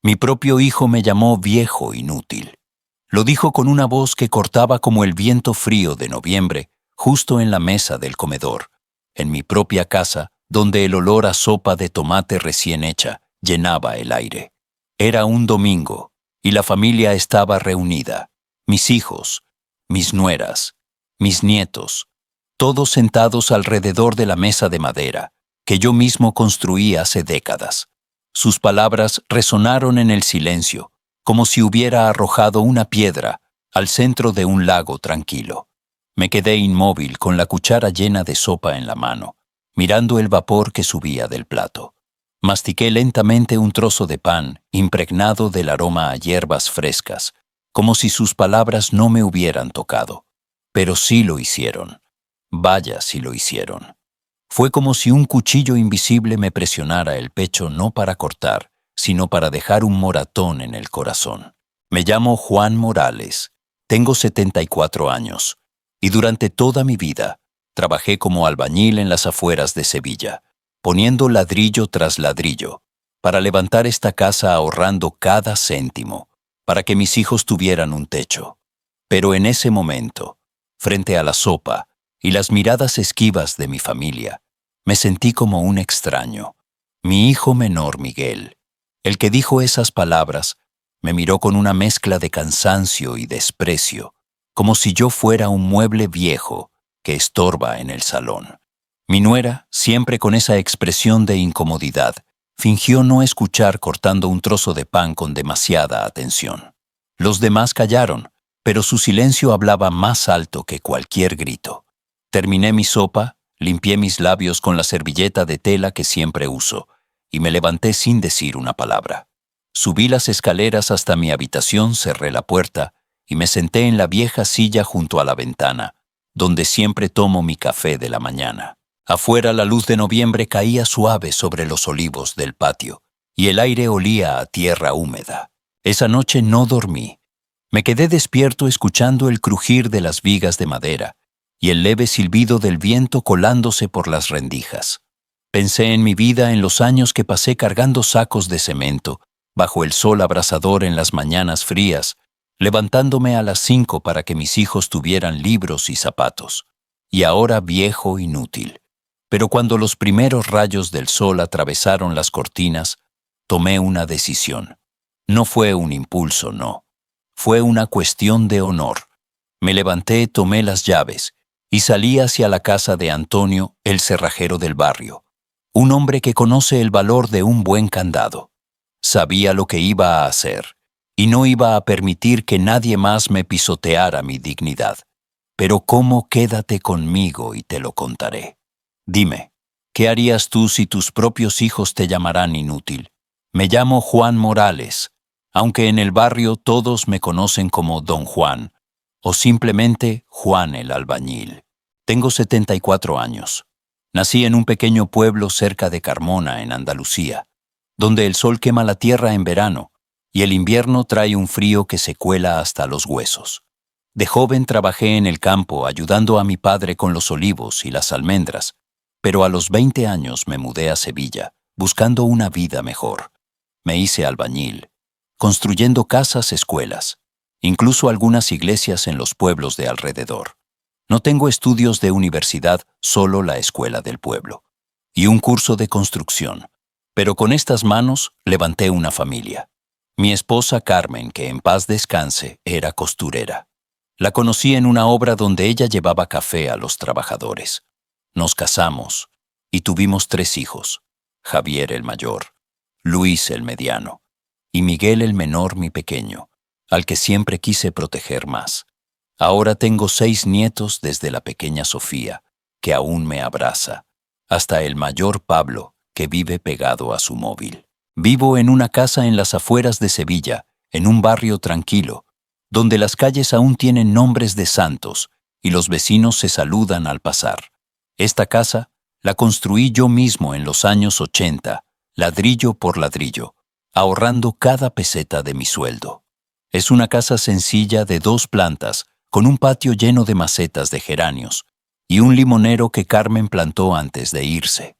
Mi propio hijo me llamó viejo inútil. Lo dijo con una voz que cortaba como el viento frío de noviembre, justo en la mesa del comedor, en mi propia casa, donde el olor a sopa de tomate recién hecha llenaba el aire. Era un domingo, y la familia estaba reunida. Mis hijos, mis nueras, mis nietos, todos sentados alrededor de la mesa de madera, que yo mismo construí hace décadas. Sus palabras resonaron en el silencio, como si hubiera arrojado una piedra al centro de un lago tranquilo. Me quedé inmóvil con la cuchara llena de sopa en la mano, mirando el vapor que subía del plato. Mastiqué lentamente un trozo de pan impregnado del aroma a hierbas frescas, como si sus palabras no me hubieran tocado. Pero sí lo hicieron. Vaya si lo hicieron. Fue como si un cuchillo invisible me presionara el pecho no para cortar, sino para dejar un moratón en el corazón. Me llamo Juan Morales, tengo 74 años, y durante toda mi vida trabajé como albañil en las afueras de Sevilla, poniendo ladrillo tras ladrillo, para levantar esta casa ahorrando cada céntimo, para que mis hijos tuvieran un techo. Pero en ese momento, frente a la sopa y las miradas esquivas de mi familia, me sentí como un extraño. Mi hijo menor, Miguel, el que dijo esas palabras, me miró con una mezcla de cansancio y desprecio, como si yo fuera un mueble viejo que estorba en el salón. Mi nuera, siempre con esa expresión de incomodidad, fingió no escuchar cortando un trozo de pan con demasiada atención. Los demás callaron, pero su silencio hablaba más alto que cualquier grito. Terminé mi sopa, limpié mis labios con la servilleta de tela que siempre uso, y me levanté sin decir una palabra. Subí las escaleras hasta mi habitación, cerré la puerta y me senté en la vieja silla junto a la ventana, donde siempre tomo mi café de la mañana. Afuera la luz de noviembre caía suave sobre los olivos del patio, y el aire olía a tierra húmeda. Esa noche no dormí. Me quedé despierto escuchando el crujir de las vigas de madera y el leve silbido del viento colándose por las rendijas. Pensé en mi vida, en los años que pasé cargando sacos de cemento, bajo el sol abrasador en las mañanas frías, levantándome a las 5 para que mis hijos tuvieran libros y zapatos. Y ahora viejo inútil. Pero cuando los primeros rayos del sol atravesaron las cortinas, tomé una decisión. No fue un impulso, no. Fue una cuestión de honor. Me levanté, tomé las llaves y salí hacia la casa de Antonio, el cerrajero del barrio, un hombre que conoce el valor de un buen candado. Sabía lo que iba a hacer y no iba a permitir que nadie más me pisoteara mi dignidad. Pero cómo, quédate conmigo y te lo contaré. Dime, ¿qué harías tú si tus propios hijos te llamaran inútil? Me llamo Juan Morales, aunque en el barrio todos me conocen como Don Juan, o simplemente Juan el albañil. Tengo 74 años. Nací en un pequeño pueblo cerca de Carmona, en Andalucía, donde el sol quema la tierra en verano y el invierno trae un frío que se cuela hasta los huesos. De joven trabajé en el campo ayudando a mi padre con los olivos y las almendras, pero a los 20 años me mudé a Sevilla, buscando una vida mejor. Me hice albañil, construyendo casas, escuelas, incluso algunas iglesias en los pueblos de alrededor. No tengo estudios de universidad, solo la escuela del pueblo. Y un curso de construcción. Pero con estas manos levanté una familia. Mi esposa Carmen, que en paz descanse, era costurera. La conocí en una obra donde ella llevaba café a los trabajadores. Nos casamos y tuvimos 3 hijos. Javier el mayor, Luis el mediano y Miguel el menor, mi pequeño, al que siempre quise proteger más. Ahora tengo 6 nietos, desde la pequeña Sofía, que aún me abraza, hasta el mayor Pablo, que vive pegado a su móvil. Vivo en una casa en las afueras de Sevilla, en un barrio tranquilo, donde las calles aún tienen nombres de santos y los vecinos se saludan al pasar. Esta casa la construí yo mismo en los años 80, ladrillo por ladrillo, ahorrando cada peseta de mi sueldo. Es una casa sencilla de 2 plantas, con un patio lleno de macetas de geranios y un limonero que Carmen plantó antes de irse.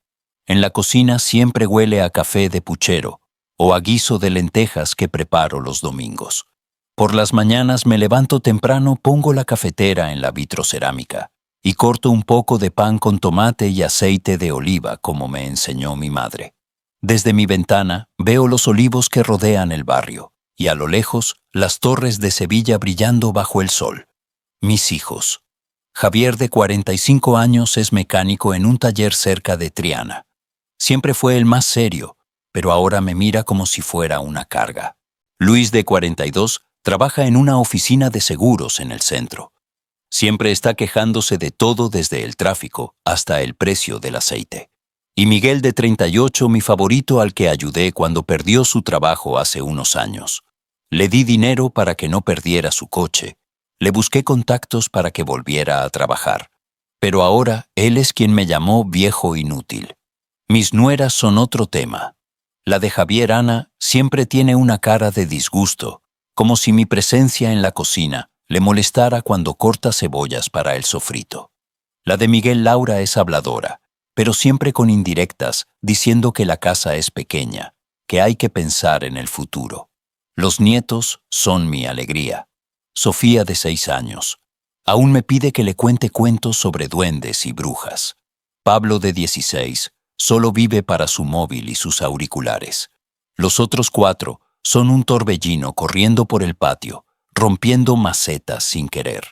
En la cocina siempre huele a café de puchero, o a guiso de lentejas que preparo los domingos. Por las mañanas me levanto temprano, pongo la cafetera en la vitrocerámica y corto un poco de pan con tomate y aceite de oliva como me enseñó mi madre. Desde mi ventana veo los olivos que rodean el barrio y a lo lejos las torres de Sevilla brillando bajo el sol. Mis hijos. Javier, de 45 años, es mecánico en un taller cerca de Triana. Siempre fue el más serio, pero ahora me mira como si fuera una carga. Luis, de 42, trabaja en una oficina de seguros en el centro. Siempre está quejándose de todo, desde el tráfico hasta el precio del aceite. Y Miguel, de 38, mi favorito, al que ayudé cuando perdió su trabajo hace unos años. Le di dinero para que no perdiera su coche. Le busqué contactos para que volviera a trabajar. Pero ahora él es quien me llamó viejo inútil. Mis nueras son otro tema. La de Javier, Ana, siempre tiene una cara de disgusto, como si mi presencia en la cocina le molestara cuando corta cebollas para el sofrito. La de Miguel, Laura, es habladora, pero siempre con indirectas, diciendo que la casa es pequeña, que hay que pensar en el futuro. Los nietos son mi alegría. Sofía, de 6 años, aún me pide que le cuente cuentos sobre duendes y brujas. Pablo, de 16, solo vive para su móvil y sus auriculares. Los otros 4 son un torbellino corriendo por el patio, rompiendo macetas sin querer.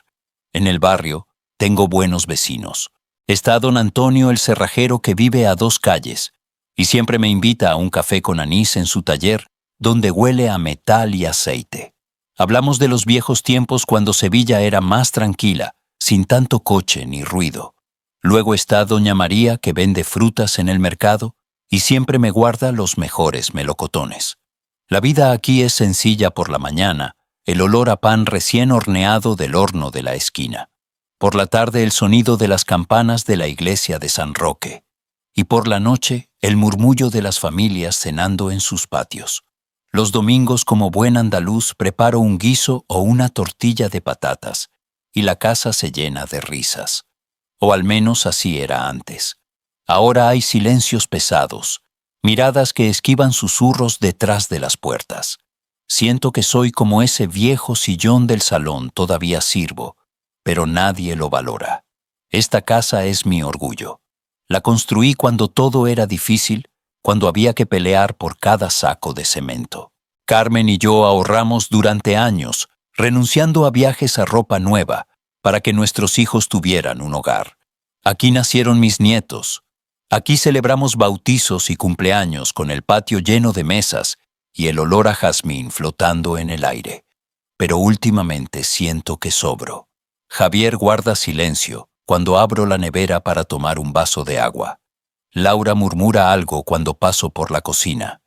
En el barrio tengo buenos vecinos. Está don Antonio, el cerrajero, que vive a 2 calles, y siempre me invita a un café con anís en su taller, donde huele a metal y aceite. Hablamos de los viejos tiempos, cuando Sevilla era más tranquila, sin tanto coche ni ruido. Luego está doña María, que vende frutas en el mercado y siempre me guarda los mejores melocotones. La vida aquí es sencilla: por la mañana, el olor a pan recién horneado del horno de la esquina. Por la tarde, el sonido de las campanas de la iglesia de San Roque. Y por la noche, el murmullo de las familias cenando en sus patios. Los domingos, como buen andaluz, preparo un guiso o una tortilla de patatas, y la casa se llena de risas. O al menos así era antes. Ahora hay silencios pesados, miradas que esquivan susurros detrás de las puertas. Siento que soy como ese viejo sillón del salón: todavía sirvo, pero nadie lo valora. Esta casa es mi orgullo. La construí cuando todo era difícil, cuando había que pelear por cada saco de cemento. Carmen y yo ahorramos durante años, renunciando a viajes, a ropa nueva, para que nuestros hijos tuvieran un hogar. Aquí nacieron mis nietos. Aquí celebramos bautizos y cumpleaños, con el patio lleno de mesas y el olor a jazmín flotando en el aire. Pero últimamente siento que sobro. Javier guarda silencio cuando abro la nevera para tomar un vaso de agua. Laura murmura algo cuando paso por la cocina.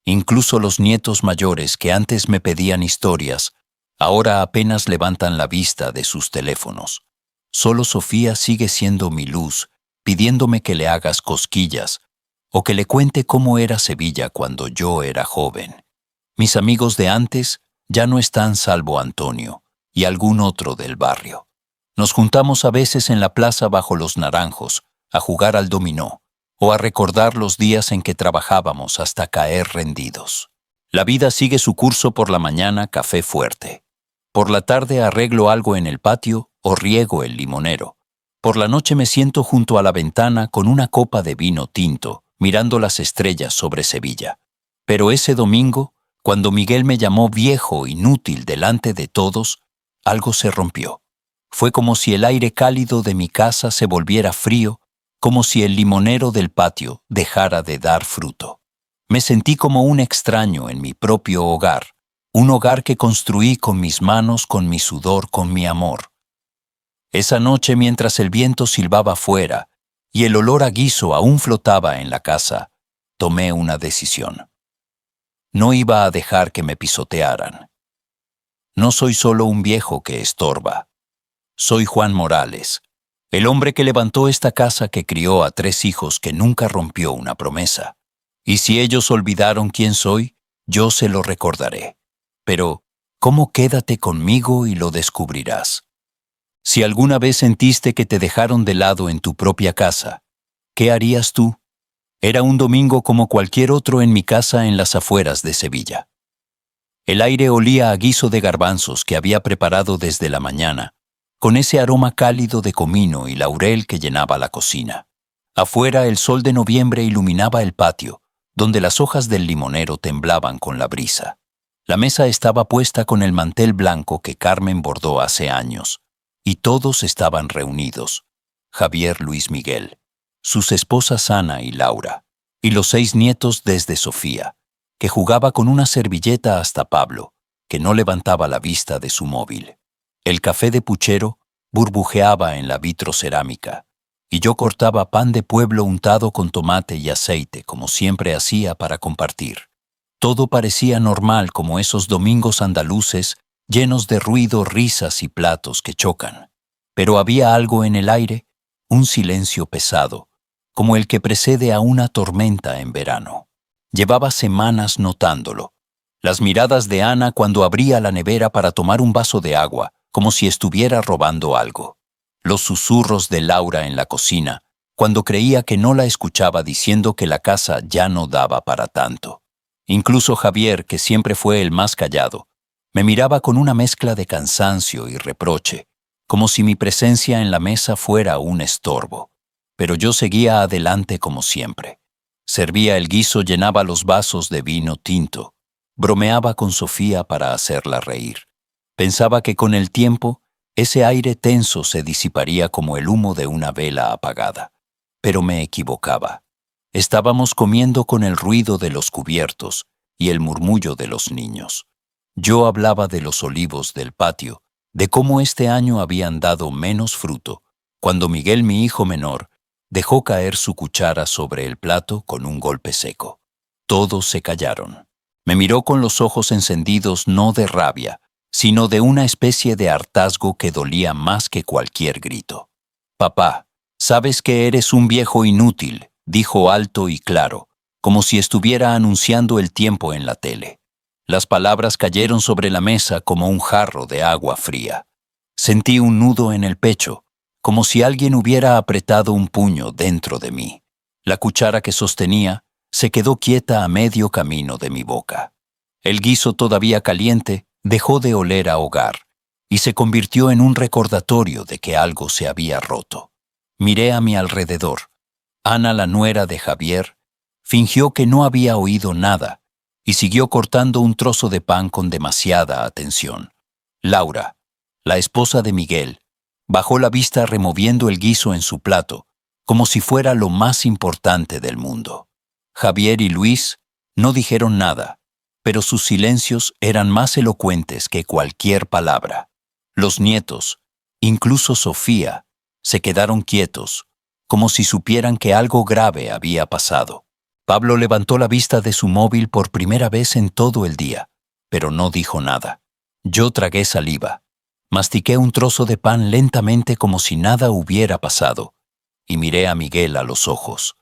Incluso los nietos mayores, que antes me pedían historias, ahora apenas levantan la vista de sus teléfonos. Solo Sofía sigue siendo mi luz, pidiéndome que le hagas cosquillas o que le cuente cómo era Sevilla cuando yo era joven. Mis amigos de antes ya no están, salvo Antonio y algún otro del barrio. Nos juntamos a veces en la plaza bajo los naranjos a jugar al dominó o a recordar los días en que trabajábamos hasta caer rendidos. La vida sigue su curso: por la mañana, café fuerte. Por la tarde, arreglo algo en el patio o riego el limonero. Por la noche me siento junto a la ventana con una copa de vino tinto, mirando las estrellas sobre Sevilla. Pero ese domingo, cuando Miguel me llamó viejo inútil delante de todos, algo se rompió. Fue como si el aire cálido de mi casa se volviera frío, como si el limonero del patio dejara de dar fruto. Me sentí como un extraño en mi propio hogar, un hogar que construí con mis manos, con mi sudor, con mi amor. Esa noche, mientras el viento silbaba fuera y el olor a guiso aún flotaba en la casa, tomé una decisión. No iba a dejar que me pisotearan. No soy solo un viejo que estorba. Soy Juan Morales, el hombre que levantó esta casa, que crió a 3 hijos, que nunca rompió una promesa. Y si ellos olvidaron quién soy, yo se lo recordaré. Pero, ¿cómo? Quédate conmigo y lo descubrirás. Si alguna vez sentiste que te dejaron de lado en tu propia casa, ¿qué harías tú? Era un domingo como cualquier otro en mi casa en las afueras de Sevilla. El aire olía a guiso de garbanzos que había preparado desde la mañana, con ese aroma cálido de comino y laurel que llenaba la cocina. Afuera el sol de noviembre iluminaba el patio, donde las hojas del limonero temblaban con la brisa. La mesa estaba puesta con el mantel blanco que Carmen bordó hace años, y todos estaban reunidos: Javier Luis Miguel, sus esposas Ana y Laura, y los 6 nietos desde Sofía, que jugaba con una servilleta, hasta Pablo, que no levantaba la vista de su móvil. El café de puchero burbujeaba en la vitrocerámica, y yo cortaba pan de pueblo untado con tomate y aceite, como siempre hacía para compartir. Todo parecía normal, como esos domingos andaluces llenos de ruido, risas y platos que chocan. Pero había algo en el aire, un silencio pesado, como el que precede a una tormenta en verano. Llevaba semanas notándolo. Las miradas de Ana cuando abría la nevera para tomar un vaso de agua, como si estuviera robando algo. Los susurros de Laura en la cocina, cuando creía que no la escuchaba diciendo que la casa ya no daba para tanto. Incluso Javier, que siempre fue el más callado, me miraba con una mezcla de cansancio y reproche, como si mi presencia en la mesa fuera un estorbo. Pero yo seguía adelante como siempre. Servía el guiso, llenaba los vasos de vino tinto, bromeaba con Sofía para hacerla reír. Pensaba que con el tiempo ese aire tenso se disiparía como el humo de una vela apagada. Pero me equivocaba. Estábamos comiendo con el ruido de los cubiertos y el murmullo de los niños. Yo hablaba de los olivos del patio, de cómo este año habían dado menos fruto, cuando Miguel, mi hijo menor, dejó caer su cuchara sobre el plato con un golpe seco. Todos se callaron. Me miró con los ojos encendidos, no de rabia, sino de una especie de hartazgo que dolía más que cualquier grito. «Papá, sabes que eres un viejo inútil», dijo alto y claro, como si estuviera anunciando el tiempo en la tele. Las palabras cayeron sobre la mesa como un jarro de agua fría. Sentí un nudo en el pecho, como si alguien hubiera apretado un puño dentro de mí. La cuchara que sostenía se quedó quieta a medio camino de mi boca. El guiso, todavía caliente, dejó de oler a hogar y se convirtió en un recordatorio de que algo se había roto. Miré a mi alrededor. Ana, la nuera de Javier, fingió que no había oído nada y siguió cortando un trozo de pan con demasiada atención. Laura, la esposa de Miguel, bajó la vista removiendo el guiso en su plato, como si fuera lo más importante del mundo. Javier y Luis no dijeron nada, pero sus silencios eran más elocuentes que cualquier palabra. Los nietos, incluso Sofía, se quedaron quietos, como si supieran que algo grave había pasado. Pablo levantó la vista de su móvil por primera vez en todo el día, pero no dijo nada. Yo tragué saliva. Mastiqué un trozo de pan lentamente como si nada hubiera pasado, y miré a Miguel a los ojos.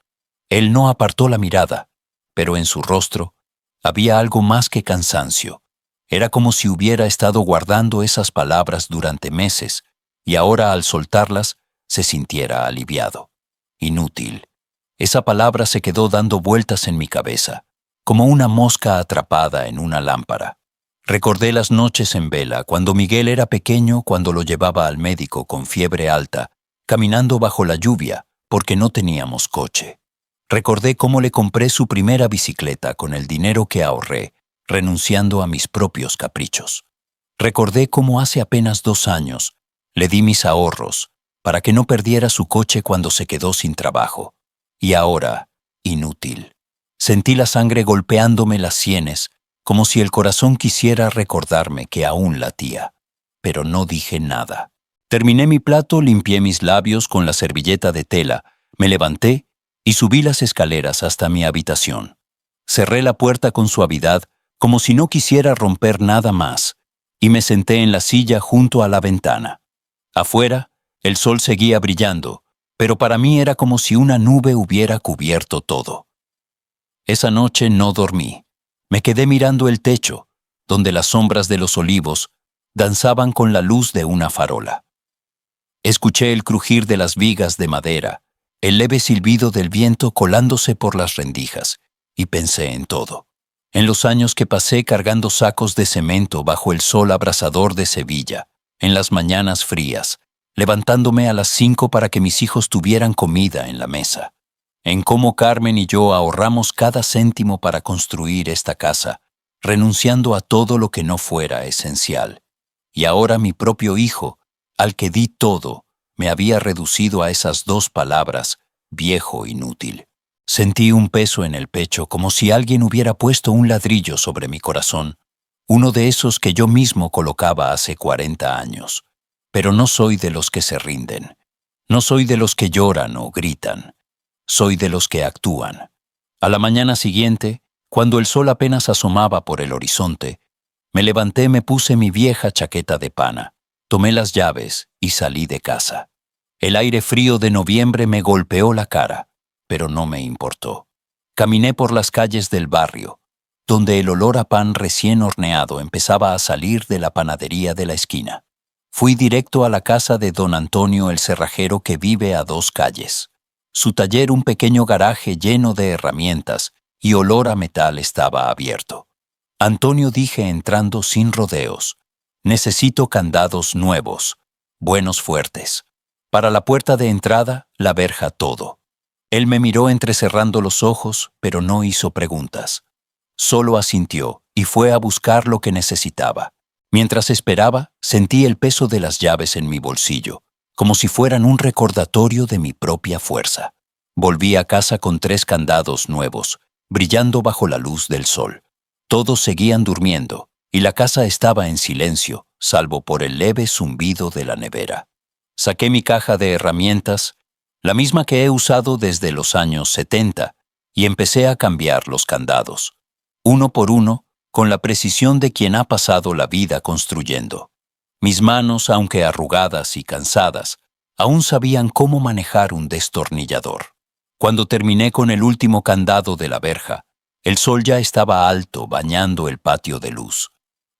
Él no apartó la mirada, pero en su rostro había algo más que cansancio. Era como si hubiera estado guardando esas palabras durante meses, y ahora al soltarlas se sintiera aliviado. Inútil. Esa palabra se quedó dando vueltas en mi cabeza, como una mosca atrapada en una lámpara. Recordé las noches en vela, cuando Miguel era pequeño, cuando lo llevaba al médico con fiebre alta, caminando bajo la lluvia, porque no teníamos coche. Recordé cómo le compré su primera bicicleta con el dinero que ahorré, renunciando a mis propios caprichos. Recordé cómo hace apenas 2 años le di mis ahorros para que no perdiera su coche cuando se quedó sin trabajo. Y ahora, inútil. Sentí la sangre golpeándome las sienes, como si el corazón quisiera recordarme que aún latía. Pero no dije nada. Terminé mi plato, limpié mis labios con la servilleta de tela, me levanté y subí las escaleras hasta mi habitación. Cerré la puerta con suavidad, como si no quisiera romper nada más, y me senté en la silla junto a la ventana. Afuera, el sol seguía brillando, pero para mí era como si una nube hubiera cubierto todo. Esa noche no dormí. Me quedé mirando el techo, donde las sombras de los olivos danzaban con la luz de una farola. Escuché el crujir de las vigas de madera el leve silbido del viento colándose por las rendijas, y pensé en todo. En los años que pasé cargando sacos de cemento bajo el sol abrasador de Sevilla, en las mañanas frías, levantándome a las 5 para que mis hijos tuvieran comida en la mesa. En cómo Carmen y yo ahorramos cada céntimo para construir esta casa, renunciando a todo lo que no fuera esencial. Y ahora mi propio hijo, al que di todo, me había reducido a esas 2 palabras, viejo inútil. Sentí un peso en el pecho como si alguien hubiera puesto un ladrillo sobre mi corazón, uno de esos que yo mismo colocaba hace 40 años. Pero no soy de los que se rinden. No soy de los que lloran o gritan. Soy de los que actúan. A la mañana siguiente, cuando el sol apenas asomaba por el horizonte, me levanté, me puse mi vieja chaqueta de pana, tomé las llaves y salí de casa. El aire frío de noviembre me golpeó la cara, pero no me importó. Caminé por las calles del barrio, donde el olor a pan recién horneado empezaba a salir de la panadería de la esquina. Fui directo a la casa de don Antonio el cerrajero que vive a 2 calles. Su taller, un pequeño garaje lleno de herramientas y olor a metal, estaba abierto. Antonio, dije entrando sin rodeos, necesito candados nuevos, buenos fuertes. Para la puerta de entrada, la verja, todo. Él me miró entrecerrando los ojos, pero no hizo preguntas. Solo asintió y fue a buscar lo que necesitaba. Mientras esperaba, sentí el peso de las llaves en mi bolsillo, como si fueran un recordatorio de mi propia fuerza. Volví a casa con 3 candados nuevos, brillando bajo la luz del sol. Todos seguían durmiendo, y la casa estaba en silencio, salvo por el leve zumbido de la nevera. Saqué mi caja de herramientas, la misma que he usado desde los años 70, y empecé a cambiar los candados, uno por uno, con la precisión de quien ha pasado la vida construyendo. Mis manos, aunque arrugadas y cansadas, aún sabían cómo manejar un destornillador. Cuando terminé con el último candado de la verja, el sol ya estaba alto, bañando el patio de luz.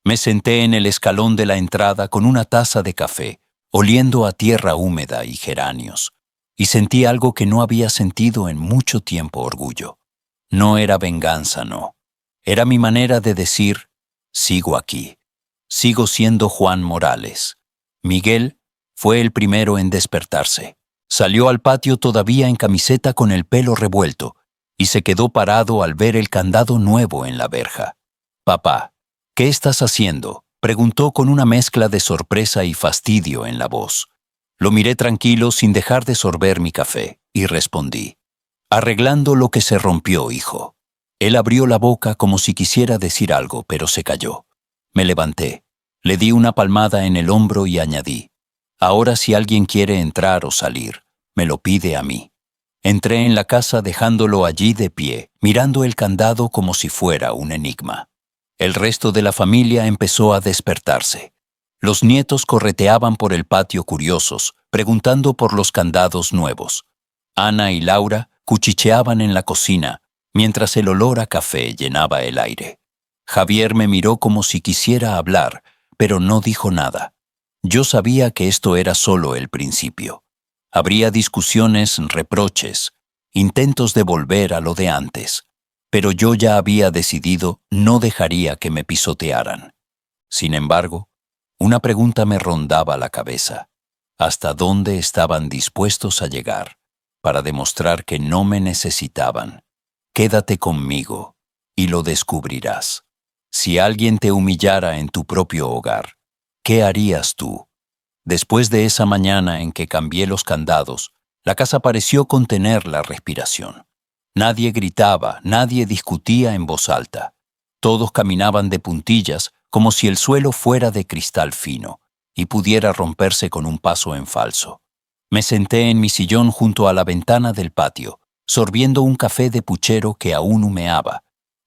Me senté en el escalón de la entrada con una taza de café, oliendo a tierra húmeda y geranios, y sentí algo que no había sentido en mucho tiempo: orgullo. No era venganza, no. Era mi manera de decir, sigo aquí. Sigo siendo Juan Morales. Miguel fue el primero en despertarse. Salió al patio todavía en camiseta, con el pelo revuelto, y se quedó parado al ver el candado nuevo en la verja. «Papá, ¿qué estás haciendo?», preguntó con una mezcla de sorpresa y fastidio en la voz. Lo miré tranquilo sin dejar de sorber mi café, y respondí: «Arreglando lo que se rompió, hijo». Él abrió la boca como si quisiera decir algo, pero se calló. Me levanté, le di una palmada en el hombro y añadí: «Ahora, si alguien quiere entrar o salir, me lo pide a mí». Entré en la casa dejándolo allí de pie, mirando el candado como si fuera un enigma. El resto de la familia empezó a despertarse. Los nietos correteaban por el patio curiosos, preguntando por los candados nuevos. Ana y Laura cuchicheaban en la cocina, mientras el olor a café llenaba el aire. Javier me miró como si quisiera hablar, pero no dijo nada. Yo sabía que esto era solo el principio. Habría discusiones, reproches, intentos de volver a lo de antes, pero yo ya había decidido, no dejaría que me pisotearan. Sin embargo, una pregunta me rondaba la cabeza: ¿hasta dónde estaban dispuestos a llegar para demostrar que no me necesitaban? Quédate conmigo y lo descubrirás. Si alguien te humillara en tu propio hogar, ¿qué harías tú? Después de esa mañana en que cambié los candados, la casa pareció contener la respiración. Nadie gritaba, nadie discutía en voz alta. Todos caminaban de puntillas, como si el suelo fuera de cristal fino y pudiera romperse con un paso en falso. Me senté en mi sillón junto a la ventana del patio, sorbiendo un café de puchero que aún humeaba,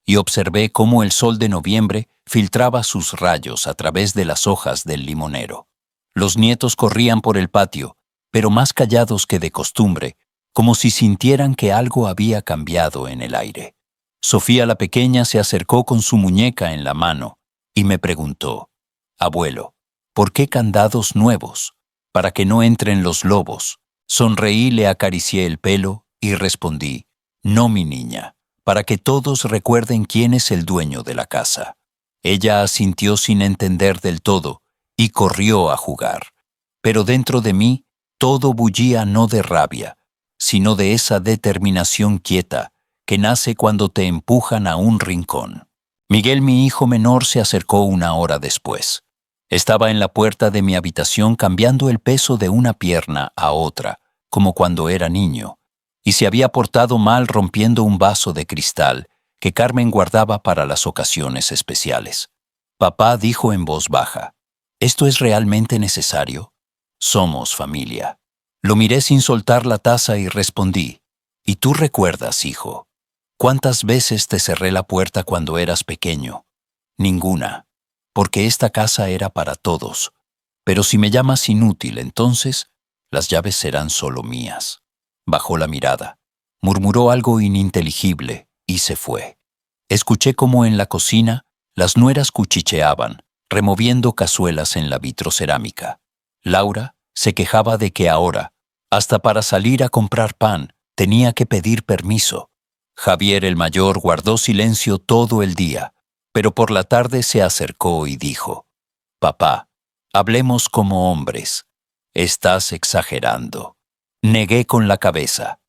y observé cómo el sol de noviembre filtraba sus rayos a través de las hojas del limonero. Los nietos corrían por el patio, pero más callados que de costumbre, como si sintieran que algo había cambiado en el aire. Sofía la pequeña se acercó con su muñeca en la mano y me preguntó: «Abuelo, ¿por qué candados nuevos? Para que no entren los lobos. Sonreí, le acaricié el pelo y respondí, no, mi niña, para que todos recuerden quién es el dueño de la casa. Ella asintió sin entender del todo y corrió a jugar. Pero dentro de mí todo bullía no de rabia, sino de esa determinación quieta que nace cuando te empujan a un rincón. Miguel, mi hijo menor, se acercó una hora después. Estaba en la puerta de mi habitación cambiando el peso de una pierna a otra, como cuando era niño, y se había portado mal rompiendo un vaso de cristal que Carmen guardaba para las ocasiones especiales. Papá dijo en voz baja, ¿esto es realmente necesario? Somos familia. Lo miré sin soltar la taza y respondí, ¿y tú recuerdas, hijo? ¿Cuántas veces te cerré la puerta cuando eras pequeño? Ninguna, porque esta casa era para todos. Pero si me llamas inútil, entonces las llaves serán solo mías. Bajó la mirada, murmuró algo ininteligible y se fue. Escuché cómo en la cocina las nueras cuchicheaban, removiendo cazuelas en la vitrocerámica. Laura se quejaba de que ahora, hasta para salir a comprar pan, tenía que pedir permiso. Javier el mayor guardó silencio todo el día, pero por la tarde se acercó y dijo, «Papá, hablemos como hombres. Estás exagerando». Negué con la cabeza.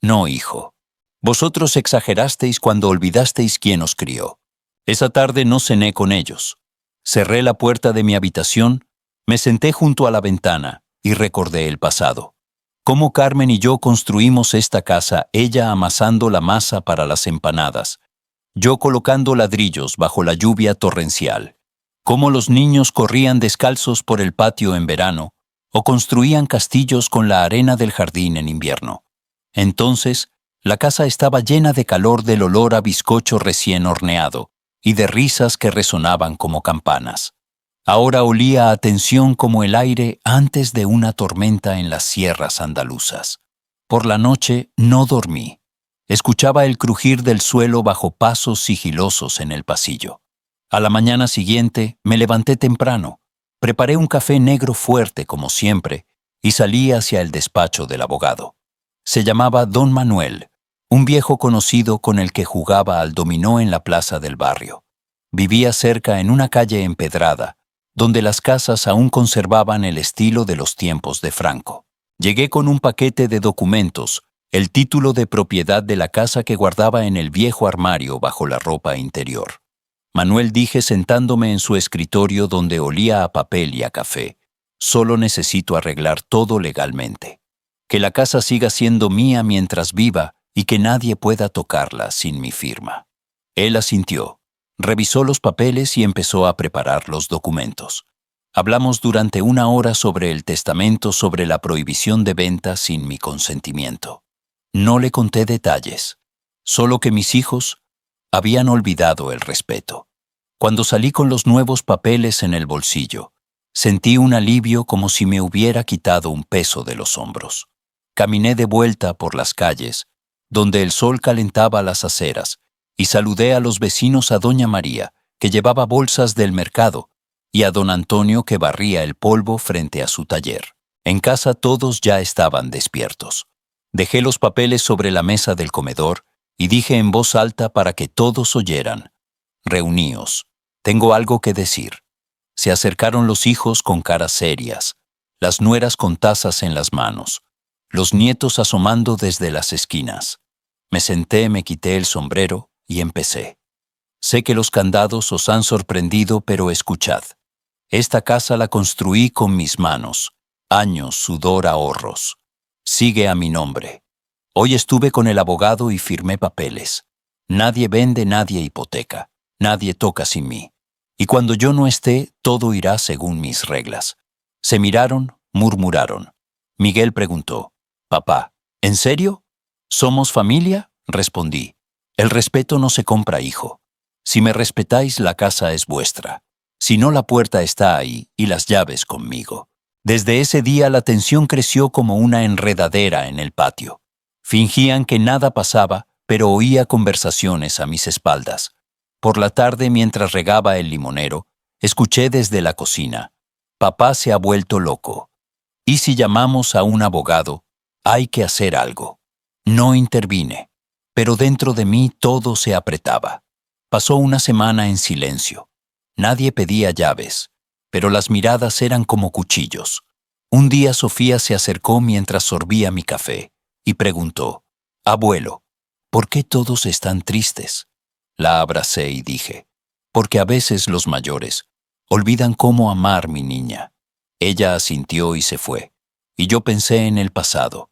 «No, hijo. Vosotros exagerasteis cuando olvidasteis quién os crió». Esa tarde no cené con ellos. Cerré la puerta de mi habitación, me senté junto a la ventana y recordé el pasado. Cómo Carmen y yo construimos esta casa, ella amasando la masa para las empanadas, yo colocando ladrillos bajo la lluvia torrencial. Cómo los niños corrían descalzos por el patio en verano o construían castillos con la arena del jardín en invierno. Entonces, la casa estaba llena de calor, del olor a bizcocho recién horneado y de risas que resonaban como campanas. Ahora olía a tensión como el aire antes de una tormenta en las sierras andaluzas. Por la noche no dormí. Escuchaba el crujir del suelo bajo pasos sigilosos en el pasillo. A la mañana siguiente me levanté temprano, preparé un café negro fuerte como siempre y salí hacia el despacho del abogado. Se llamaba Don Manuel, un viejo conocido con el que jugaba al dominó en la plaza del barrio. Vivía cerca en una calle empedrada, donde las casas aún conservaban el estilo de los tiempos de Franco. Llegué con un paquete de documentos, el título de propiedad de la casa que guardaba en el viejo armario bajo la ropa interior. Manuel, dije sentándome en su escritorio donde olía a papel y a café, solo necesito arreglar todo legalmente. Que la casa siga siendo mía mientras viva y que nadie pueda tocarla sin mi firma. Él asintió. Revisó los papeles y empezó a preparar los documentos. Hablamos durante una hora sobre el testamento, sobre la prohibición de venta sin mi consentimiento. No le conté detalles, solo que mis hijos habían olvidado el respeto. Cuando salí con los nuevos papeles en el bolsillo, sentí un alivio como si me hubiera quitado un peso de los hombros. Caminé de vuelta por las calles, donde el sol calentaba las aceras, y saludé a los vecinos, a doña María, que llevaba bolsas del mercado, y a don Antonio, que barría el polvo frente a su taller. En casa todos ya estaban despiertos. Dejé los papeles sobre la mesa del comedor y dije en voz alta para que todos oyeran: «Reuníos, tengo algo que decir». Se acercaron los hijos con caras serias, las nueras con tazas en las manos, los nietos asomando desde las esquinas. Me senté, me quité el sombrero y empecé. Sé que los candados os han sorprendido, pero escuchad. Esta casa la construí con mis manos, años, sudor, ahorros. Sigue a mi nombre. Hoy estuve con el abogado y firmé papeles. Nadie vende, nadie hipoteca, nadie toca sin mí. Y cuando yo no esté, todo irá según mis reglas. Se miraron, murmuraron. Miguel preguntó: «Papá, ¿en serio? ¿Somos familia?», respondí. «El respeto no se compra, hijo. Si me respetáis, la casa es vuestra. Si no, la puerta está ahí y las llaves conmigo». Desde ese día la tensión creció como una enredadera en el patio. Fingían que nada pasaba, pero oía conversaciones a mis espaldas. Por la tarde, mientras regaba el limonero, escuché desde la cocina: «Papá se ha vuelto loco. ¿Y si llamamos a un abogado? Hay que hacer algo. No intervine, pero dentro de mí todo se apretaba. Pasó una semana en silencio. Nadie pedía llaves, pero las miradas eran como cuchillos. Un día Sofía se acercó mientras sorbía mi café y preguntó: «Abuelo, ¿por qué todos están tristes?». La abracé y dije: «Porque a veces los mayores olvidan cómo amar, mi niña». Ella asintió y se fue, y yo pensé en el pasado,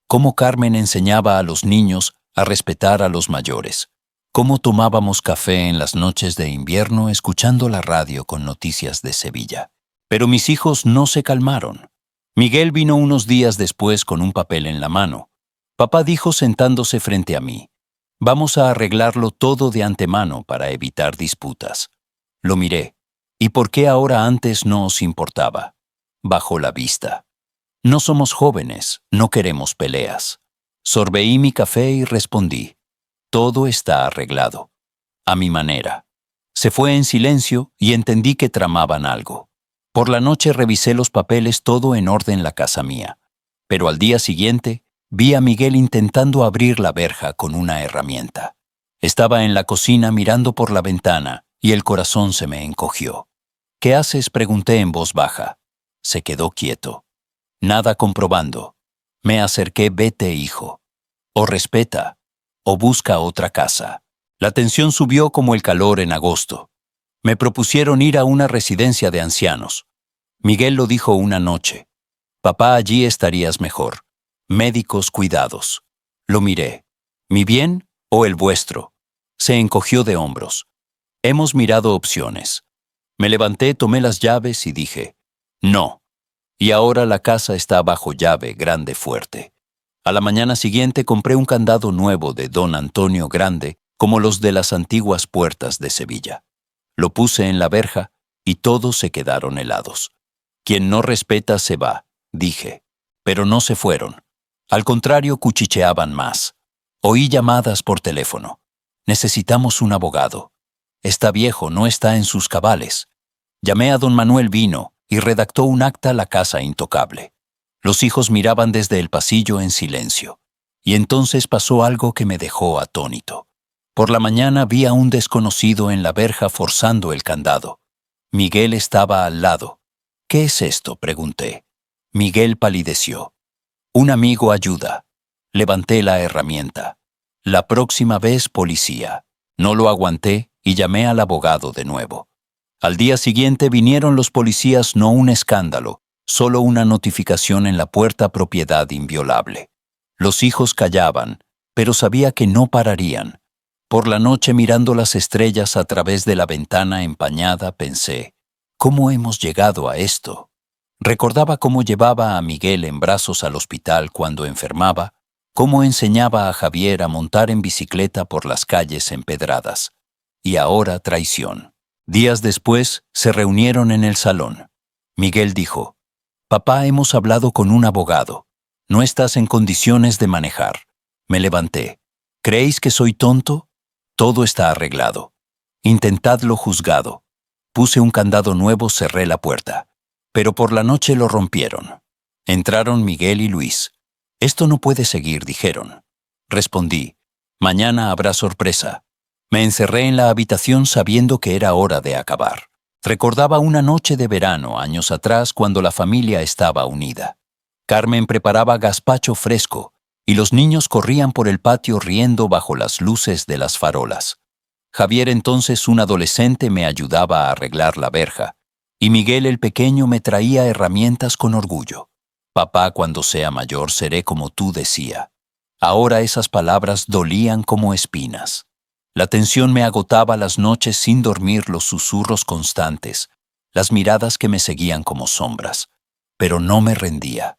cómo Carmen enseñaba a los niños a respetar a los mayores, cómo tomábamos café en las noches de invierno escuchando la radio con noticias de Sevilla. Pero mis hijos no se calmaron. Miguel vino unos días después con un papel en la mano. Papá dijo sentándose frente a mí: «Vamos a arreglarlo todo de antemano para evitar disputas». Lo miré. «¿Y por qué ahora antes no os importaba?». Bajó la vista. «No somos jóvenes, no queremos peleas». Sorbeí mi café y respondí: «Todo está arreglado. A mi manera». Se fue en silencio y entendí que tramaban algo. Por la noche revisé los papeles, todo en orden la casa mía. Pero al día siguiente vi a Miguel intentando abrir la verja con una herramienta. Estaba en la cocina mirando por la ventana y el corazón se me encogió. «¿Qué haces?», pregunté en voz baja. Se quedó quieto. «Nada, comprobando». Me acerqué: «Vete, hijo. O respeta, o busca otra casa». La tensión subió como el calor en agosto. Me propusieron ir a una residencia de ancianos. Miguel lo dijo una noche: «Papá, allí estarías mejor. Médicos, cuidados». Lo miré. ¿Mi bien o el vuestro? Se encogió de hombros. «Hemos mirado opciones». Me levanté, tomé las llaves y dije: «No». Y ahora la casa está bajo llave, grande, fuerte. A la mañana siguiente compré un candado nuevo de don Antonio, grande, como los de las antiguas puertas de Sevilla. Lo puse en la verja y todos se quedaron helados. «Quien no respeta se va», dije. Pero no se fueron. Al contrario, cuchicheaban más. Oí llamadas por teléfono. «Necesitamos un abogado. Está viejo, no está en sus cabales». Llamé a don Manuel, vino y redactó un acta, la casa intocable. Los hijos miraban desde el pasillo en silencio. Y entonces pasó algo que me dejó atónito. Por la mañana vi a un desconocido en la verja forzando el candado. Miguel estaba al lado. «¿Qué es esto?», pregunté. Miguel palideció. «Un amigo ayuda». Levanté la herramienta. «La próxima vez, policía». No lo aguanté y llamé al abogado de nuevo. Al día siguiente vinieron los policías, no un escándalo, solo una notificación en la puerta: propiedad inviolable. Los hijos callaban, pero sabía que no pararían. Por la noche, mirando las estrellas a través de la ventana empañada, pensé: ¿cómo hemos llegado a esto? Recordaba cómo llevaba a Miguel en brazos al hospital cuando enfermaba, cómo enseñaba a Javier a montar en bicicleta por las calles empedradas. Y ahora traición. Días después, se reunieron en el salón. Miguel dijo: «Papá, hemos hablado con un abogado. No estás en condiciones de manejar». Me levanté. «¿Creéis que soy tonto? Todo está arreglado. Intentadlo, juzgado». Puse un candado nuevo, cerré la puerta. Pero por la noche lo rompieron. Entraron Miguel y Luis. «Esto no puede seguir», dijeron. Respondí: «Mañana habrá sorpresa». Me encerré en la habitación sabiendo que era hora de acabar. Recordaba una noche de verano, años atrás, cuando la familia estaba unida. Carmen preparaba gazpacho fresco y los niños corrían por el patio riendo bajo las luces de las farolas. Javier, entonces un adolescente, me ayudaba a arreglar la verja, y Miguel el pequeño me traía herramientas con orgullo. «Papá, cuando sea mayor seré como tú», decía. Ahora esas palabras dolían como espinas. La tensión me agotaba, las noches sin dormir, los susurros constantes, las miradas que me seguían como sombras. Pero no me rendía.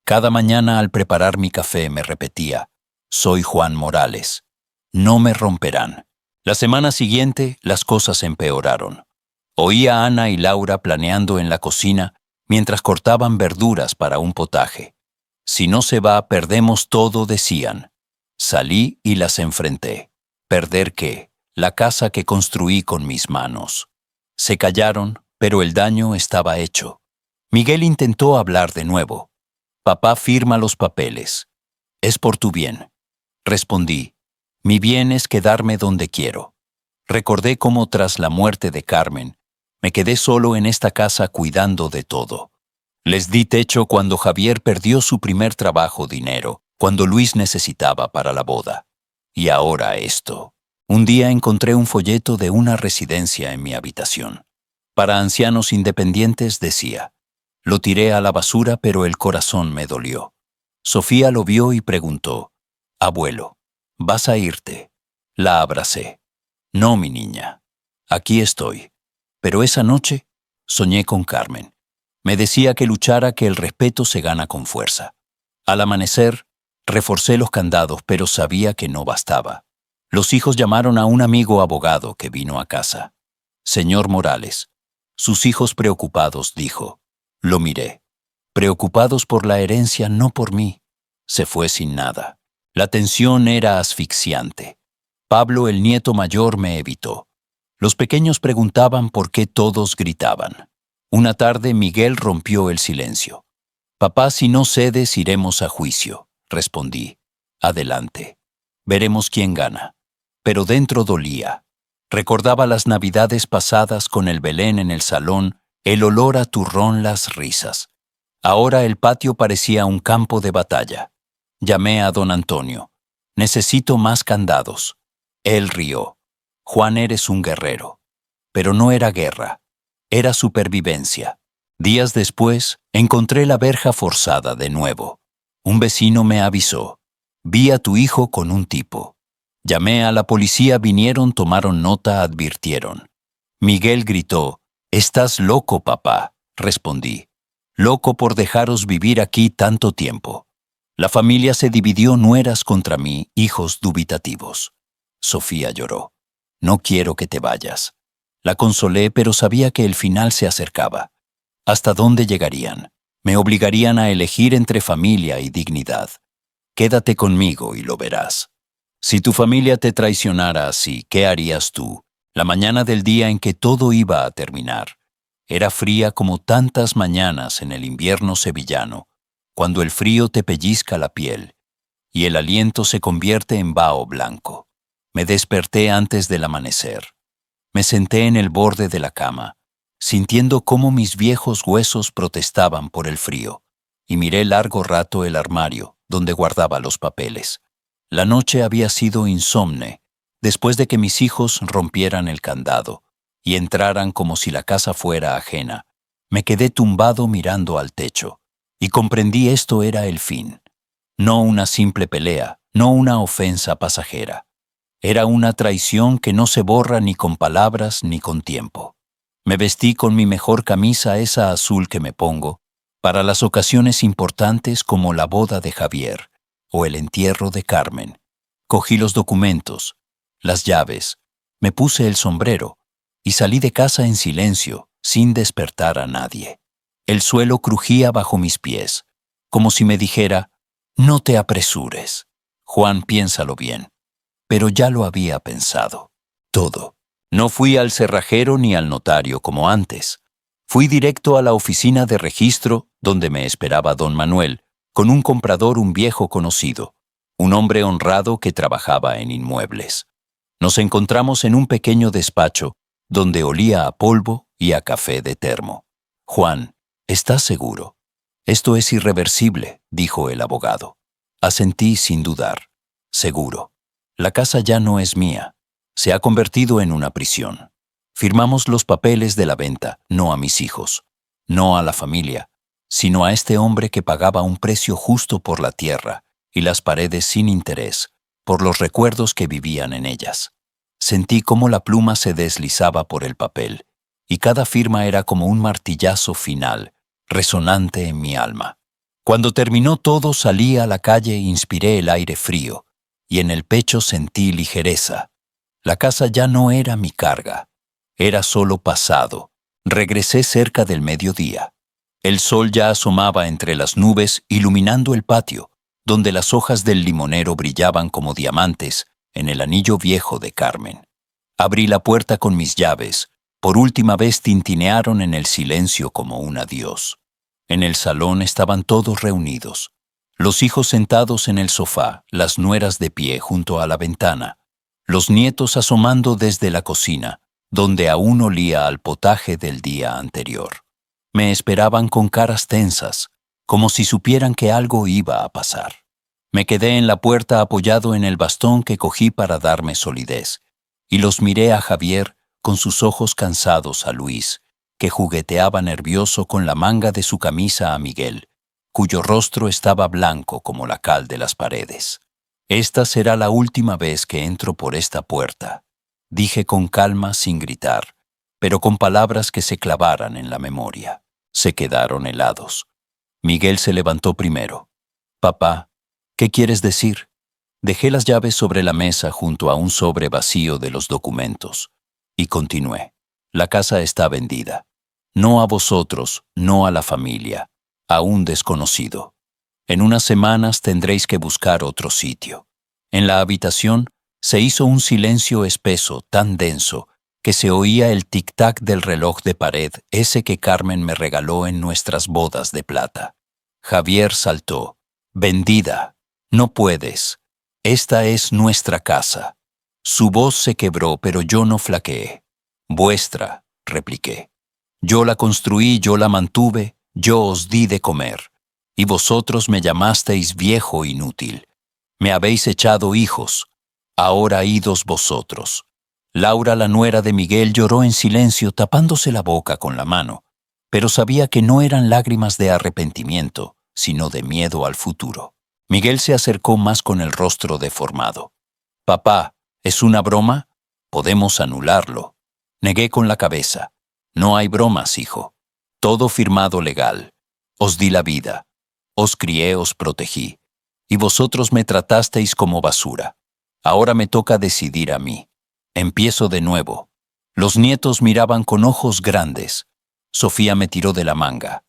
Cada mañana al preparar mi café me repetía: «Soy Juan Morales. No me romperán». La semana siguiente las cosas empeoraron. Oí a Ana y Laura planeando en la cocina mientras cortaban verduras para un potaje. «Si no se va, perdemos todo», decían. Salí y las enfrenté. ¿Perder qué? La casa que construí con mis manos. Se callaron, pero el daño estaba hecho. Miguel intentó hablar de nuevo. «Papá, firma los papeles». Es por tu bien. Respondí. Mi bien es quedarme donde quiero. Recordé cómo tras la muerte de Carmen, me quedé solo en esta casa cuidando de todo. Les di techo cuando Javier perdió su primer trabajo, dinero, cuando Luis necesitaba para la boda. Y ahora esto. Un día encontré un folleto de una residencia en mi habitación. Para ancianos independientes decía. Lo tiré a la basura, pero el corazón me dolió. Sofía lo vio y preguntó, «Abuelo, ¿vas a irte?» La abracé. «No, mi niña. Aquí estoy». Pero esa noche soñé con Carmen. Me decía que luchara, que el respeto se gana con fuerza. Al amanecer, reforcé los candados, pero sabía que no bastaba. Los hijos llamaron a un amigo abogado que vino a casa. «Señor Morales». Sus hijos preocupados, dijo. Lo miré. Preocupados por la herencia, no por mí. Se fue sin nada. La tensión era asfixiante. Pablo, el nieto mayor, me evitó. Los pequeños preguntaban por qué todos gritaban. Una tarde Miguel rompió el silencio. «Papá, si no cedes, iremos a juicio», respondí. «Adelante. Veremos quién gana». Pero dentro dolía. Recordaba las navidades pasadas con el Belén en el salón, el olor a turrón, las risas. Ahora el patio parecía un campo de batalla. Llamé a don Antonio. «Necesito más candados». Él rió. «Juan, eres un guerrero». Pero no era guerra, era supervivencia. Días después, encontré la verja forzada de nuevo. Un vecino me avisó. «Vi a tu hijo con un tipo». Llamé a la policía, vinieron, tomaron nota, advirtieron. Miguel gritó. «Estás loco, papá», respondí. «Loco por dejaros vivir aquí tanto tiempo». La familia se dividió, nueras contra mí, hijos dubitativos. Sofía lloró. «No quiero que te vayas». La consolé, pero sabía que el final se acercaba. ¿Hasta dónde llegarían? Me obligarían a elegir entre familia y dignidad. «Quédate conmigo y lo verás». Si tu familia te traicionara así, ¿qué harías tú? La mañana del día en que todo iba a terminar. Era fría como tantas mañanas en el invierno sevillano, cuando el frío te pellizca la piel y el aliento se convierte en vaho blanco. Me desperté antes del amanecer. Me senté en el borde de la cama, sintiendo cómo mis viejos huesos protestaban por el frío, y miré largo rato el armario donde guardaba los papeles. La noche había sido insomne, después de que mis hijos rompieran el candado y entraran como si la casa fuera ajena. Me quedé tumbado mirando al techo, y comprendí esto era el fin. No una simple pelea, no una ofensa pasajera. Era una traición que no se borra ni con palabras ni con tiempo. Me vestí con mi mejor camisa, esa azul que me pongo, para las ocasiones importantes como la boda de Javier o el entierro de Carmen. Cogí los documentos, las llaves, me puse el sombrero y salí de casa en silencio, sin despertar a nadie. El suelo crujía bajo mis pies, como si me dijera, «No te apresures, Juan, piénsalo bien». Pero ya lo había pensado. Todo. No fui al cerrajero ni al notario como antes. Fui directo a la oficina de registro donde me esperaba don Manuel, con un comprador, un viejo conocido, un hombre honrado que trabajaba en inmuebles. Nos encontramos en un pequeño despacho donde olía a polvo y a café de termo. «Juan, ¿estás seguro?» «Esto es irreversible», dijo el abogado. Asentí sin dudar. «Seguro. La casa ya no es mía. Se ha convertido en una prisión. Firmamos los papeles de la venta, no a mis hijos, no a la familia, sino a este hombre que pagaba un precio justo por la tierra y las paredes sin interés, por los recuerdos que vivían en ellas». Sentí cómo la pluma se deslizaba por el papel, y cada firma era como un martillazo final, resonante en mi alma. Cuando terminó todo, salí a la calle, inspiré el aire frío, y en el pecho sentí ligereza. La casa ya no era mi carga, era solo pasado. Regresé cerca del mediodía. El sol ya asomaba entre las nubes, iluminando el patio, donde las hojas del limonero brillaban como diamantes en el anillo viejo de Carmen. Abrí la puerta con mis llaves. Por última vez tintinearon en el silencio como un adiós. En el salón estaban todos reunidos. Los hijos sentados en el sofá, las nueras de pie junto a la ventana, los nietos asomando desde la cocina, donde aún olía al potaje del día anterior. Me esperaban con caras tensas, como si supieran que algo iba a pasar. Me quedé en la puerta apoyado en el bastón que cogí para darme solidez, y los miré a Javier con sus ojos cansados, a Luis, que jugueteaba nervioso con la manga de su camisa, a Miguel, cuyo rostro estaba blanco como la cal de las paredes. «Esta será la última vez que entro por esta puerta», dije con calma, sin gritar, pero con palabras que se clavaran en la memoria. Se quedaron helados. Miguel se levantó primero. «Papá, ¿qué quieres decir?». Dejé las llaves sobre la mesa junto a un sobre vacío de los documentos, y continué. «La casa está vendida. No a vosotros, no a la familia, a un desconocido. En unas semanas tendréis que buscar otro sitio». En la habitación se hizo un silencio espeso, tan denso, que se oía el tic-tac del reloj de pared, ese que Carmen me regaló en nuestras bodas de plata. Javier saltó. «Vendida. No puedes. Esta es nuestra casa». Su voz se quebró, pero yo no flaqueé. «Vuestra», repliqué. «Yo la construí, yo la mantuve, yo os di de comer. Y vosotros me llamasteis viejo inútil. Me habéis echado hijos. Ahora idos vosotros». Laura, la nuera de Miguel, lloró en silencio, tapándose la boca con la mano, pero sabía que no eran lágrimas de arrepentimiento, sino de miedo al futuro. Miguel se acercó más con el rostro deformado. «Papá, ¿es una broma? Podemos anularlo». Negué con la cabeza. «No hay bromas, hijo. Todo firmado legal. Os di la vida. Os crié, os protegí. Y vosotros me tratasteis como basura. Ahora me toca decidir a mí. Empiezo de nuevo». Los nietos miraban con ojos grandes. Sofía me tiró de la manga.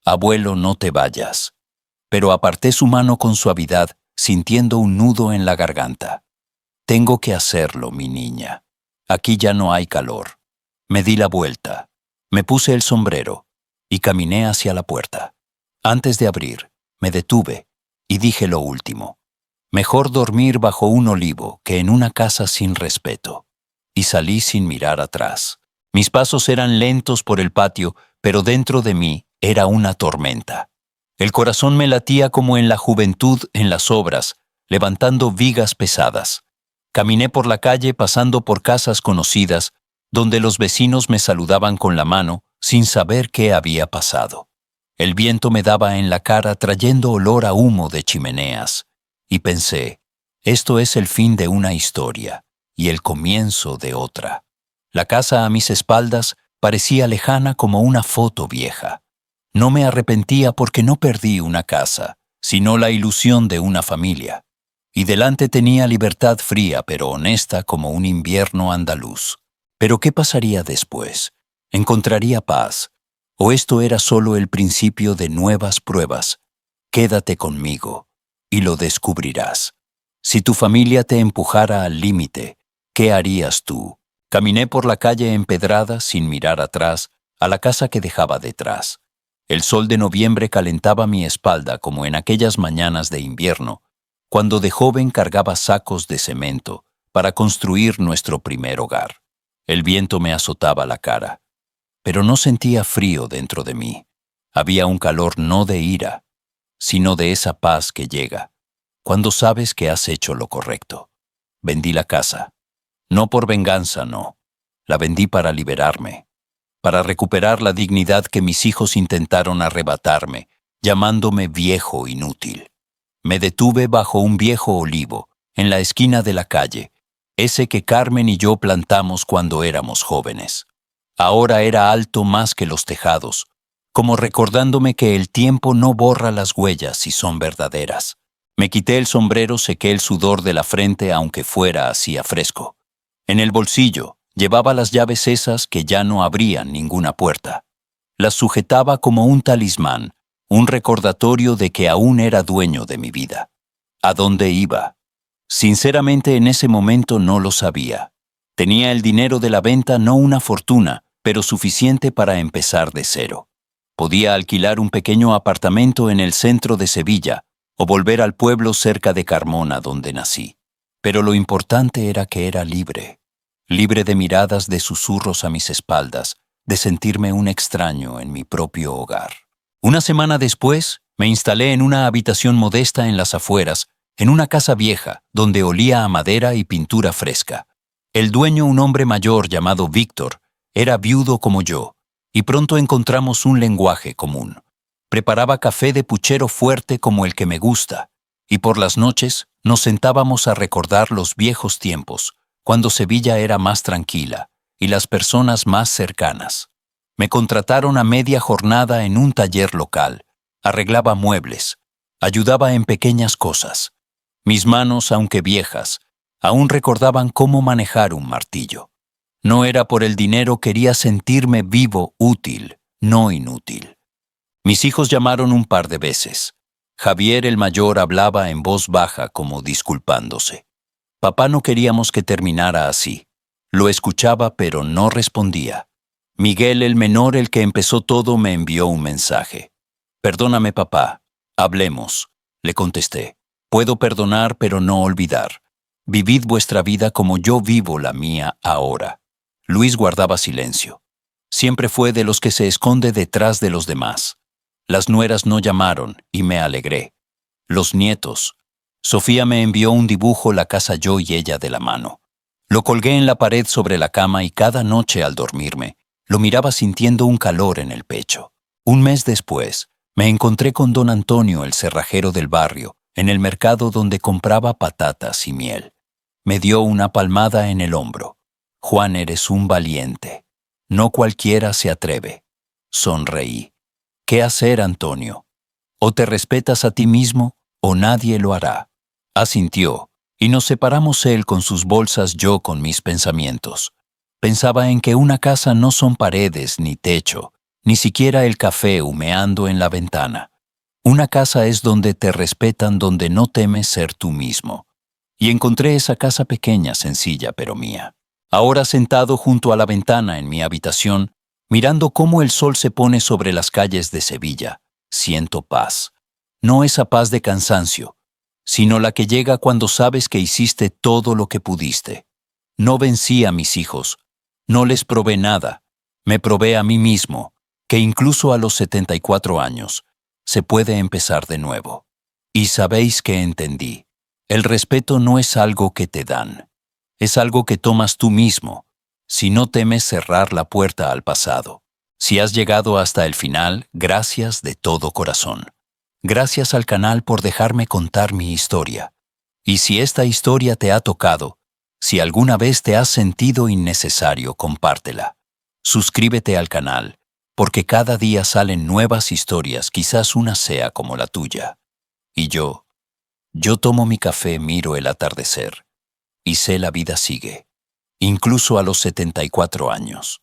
«Abuelo, no te vayas». Pero aparté su mano con suavidad, sintiendo un nudo en la garganta. «Tengo que hacerlo, mi niña. Aquí ya no hay calor». Me di la vuelta. Me puse el sombrero y caminé hacia la puerta. Antes de abrir, me detuve y dije lo último. «Mejor dormir bajo un olivo que en una casa sin respeto». Y salí sin mirar atrás. Mis pasos eran lentos por el patio, pero dentro de mí era una tormenta. El corazón me latía como en la juventud en las obras, levantando vigas pesadas. Caminé por la calle pasando por casas conocidas, donde los vecinos me saludaban con la mano, sin saber qué había pasado. El viento me daba en la cara trayendo olor a humo de chimeneas, y pensé, esto es el fin de una historia y el comienzo de otra. La casa a mis espaldas parecía lejana como una foto vieja. No me arrepentía porque no perdí una casa, sino la ilusión de una familia. Y delante tenía libertad fría pero honesta como un invierno andaluz. Pero ¿qué pasaría después? ¿Encontraría paz? ¿O esto era solo el principio de nuevas pruebas? Quédate conmigo y lo descubrirás. Si tu familia te empujara al límite, ¿qué harías tú? Caminé por la calle empedrada sin mirar atrás a la casa que dejaba detrás. El sol de noviembre calentaba mi espalda como en aquellas mañanas de invierno, cuando de joven cargaba sacos de cemento para construir nuestro primer hogar. El viento me azotaba la cara, pero no sentía frío dentro de mí. Había un calor no de ira, sino de esa paz que llega cuando sabes que has hecho lo correcto. Vendí la casa. No por venganza, no. La vendí para liberarme, para recuperar la dignidad que mis hijos intentaron arrebatarme, llamándome viejo inútil. Me detuve bajo un viejo olivo, en la esquina de la calle, ese que Carmen y yo plantamos cuando éramos jóvenes. Ahora era alto más que los tejados, como recordándome que el tiempo no borra las huellas si son verdaderas. Me quité el sombrero, sequé el sudor de la frente aunque fuera hacía fresco. En el bolsillo llevaba las llaves esas que ya no abrían ninguna puerta. Las sujetaba como un talismán, un recordatorio de que aún era dueño de mi vida. ¿A dónde iba? Sinceramente en ese momento no lo sabía. Tenía el dinero de la venta, no una fortuna, pero suficiente para empezar de cero. Podía alquilar un pequeño apartamento en el centro de Sevilla, o volver al pueblo cerca de Carmona donde nací. Pero lo importante era que era libre, libre de miradas de susurros a mis espaldas, de sentirme un extraño en mi propio hogar. Una semana después, me instalé en una habitación modesta en las afueras, en una casa vieja, donde olía a madera y pintura fresca. El dueño, un hombre mayor llamado Víctor, era viudo como yo, y pronto encontramos un lenguaje común. Preparaba café de puchero fuerte como el que me gusta, y por las noches nos sentábamos a recordar los viejos tiempos, cuando Sevilla era más tranquila y las personas más cercanas. Me contrataron a media jornada en un taller local, arreglaba muebles, ayudaba en pequeñas cosas. Mis manos, aunque viejas, aún recordaban cómo manejar un martillo. No era por el dinero, quería sentirme vivo, útil, no inútil. Mis hijos llamaron un par de veces. Javier el mayor hablaba en voz baja como disculpándose. Papá, no queríamos que terminara así. Lo escuchaba pero no respondía. Miguel el menor, el que empezó todo, me envió un mensaje. Perdóname, papá. Hablemos, le contesté. Puedo perdonar pero no olvidar. Vivid vuestra vida como yo vivo la mía ahora. Luis guardaba silencio. Siempre fue de los que se esconde detrás de los demás. Las nueras no llamaron y me alegré. Los nietos. Sofía me envió un dibujo, la casa yo y ella de la mano. Lo colgué en la pared sobre la cama y cada noche al dormirme, lo miraba sintiendo un calor en el pecho. Un mes después, me encontré con don Antonio, el cerrajero del barrio, en el mercado donde compraba patatas y miel. Me dio una palmada en el hombro. Juan, eres un valiente. No cualquiera se atreve. Sonreí. ¿Qué hacer, Antonio? O te respetas a ti mismo, o nadie lo hará. Asintió, y nos separamos, él con sus bolsas, yo con mis pensamientos. Pensaba en que una casa no son paredes ni techo, ni siquiera el café humeando en la ventana. Una casa es donde te respetan, donde no temes ser tú mismo. Y encontré esa casa pequeña, sencilla, pero mía. Ahora sentado junto a la ventana en mi habitación, mirando cómo el sol se pone sobre las calles de Sevilla, siento paz. No esa paz de cansancio, sino la que llega cuando sabes que hiciste todo lo que pudiste. No vencí a mis hijos, no les probé nada, me probé a mí mismo, que incluso a los 74 años se puede empezar de nuevo. Y sabéis que entendí, el respeto no es algo que te dan, es algo que tomas tú mismo, si no temes cerrar la puerta al pasado. Si has llegado hasta el final, gracias de todo corazón. Gracias al canal por dejarme contar mi historia. Y si esta historia te ha tocado, si alguna vez te has sentido innecesario, compártela. Suscríbete al canal, porque cada día salen nuevas historias, quizás una sea como la tuya. Y yo tomo mi café, miro el atardecer, y sé la vida sigue, incluso a los 74 años.